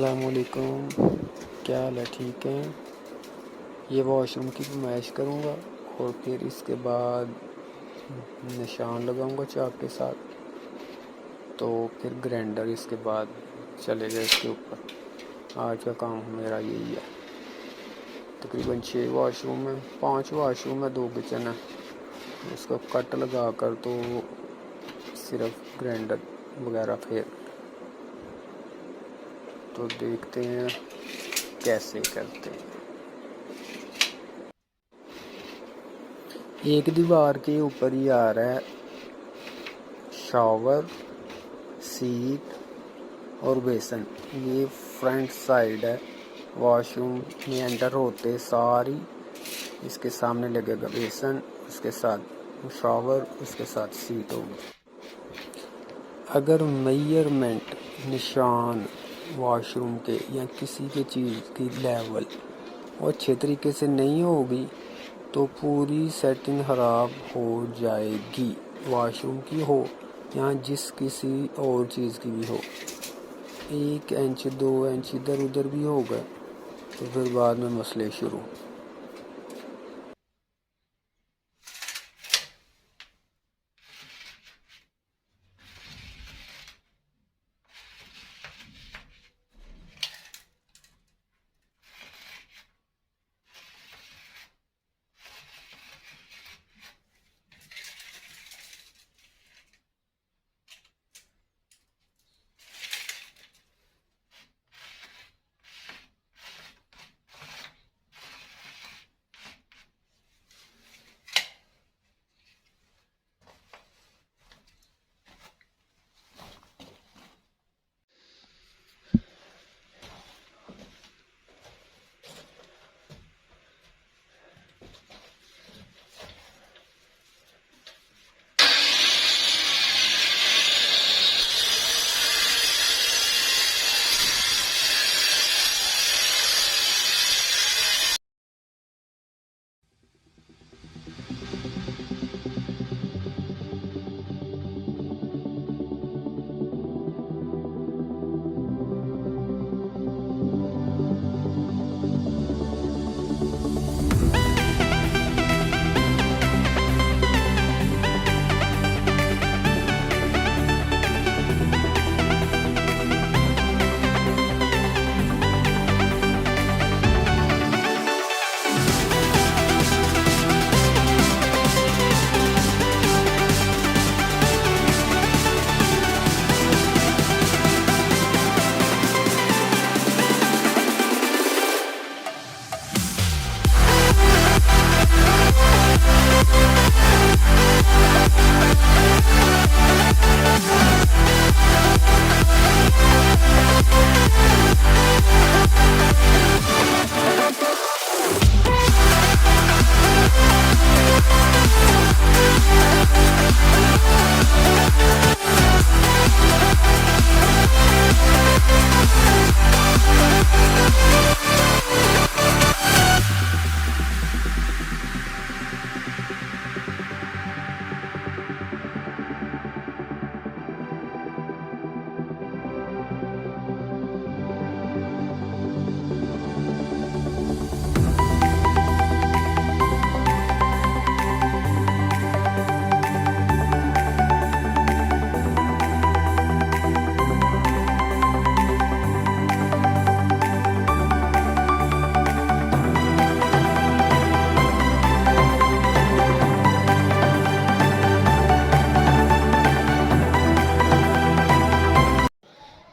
अस्सलामुअलैकुम, क्या हाल है? ठीक है। ये वॉशरूम की फरमाइश करूँगा और फिर इसके बाद निशान लगाऊँगा चाक के साथ, तो फिर ग्राइंडर इसके बाद चलेगा इसके ऊपर। आज का काम मेरा यही है। तकरीबन 6 वॉशरूम है, 5 वॉशरूम है, 2 किचन है। उसको कट लगा कर तो सिर्फ ग्राइंडर वगैरह फिर तो देखते हैं कैसे करते हैं। एक दीवार के ऊपर ही आ रहा है शावर, सीट और बेसन। ये फ्रंट साइड है। वॉशरूम में एंटर होते सारी इसके सामने लगेगा बेसन, उसके साथ शावर, उसके साथ सीट होगी। अगर मेजरमेंट निशान वॉशरूम के या किसी के चीज़ की लेवल और अच्छे तरीके से नहीं होगी तो पूरी सेटिंग ख़राब हो जाएगी। वॉशरूम की हो या जिस किसी और चीज़ की भी हो, 1 इंच 2 इंच इधर उधर भी होगा तो फिर बाद में मसले शुरू।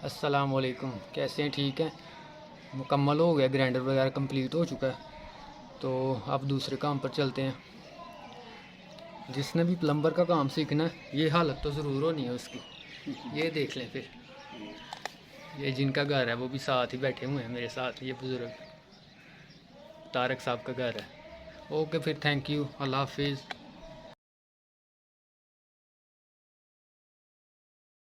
अस्सलामुअलैकुम, कैसे हैं? ठीक हैं। मुकम्मल हो गया, ग्राइंडर वगैरह कंप्लीट हो चुका है, तो अब दूसरे काम पर चलते हैं। जिसने भी प्लम्बर का काम सीखना है ये हालत तो ज़रूर होनी है उसकी। ये देख लें फिर, ये जिनका घर है वो भी साथ ही बैठे हुए हैं मेरे साथ। ये बुज़ुर्ग तारक साहब का घर है। ओके फिर, थैंक यू, अल्लाह हाफिज़।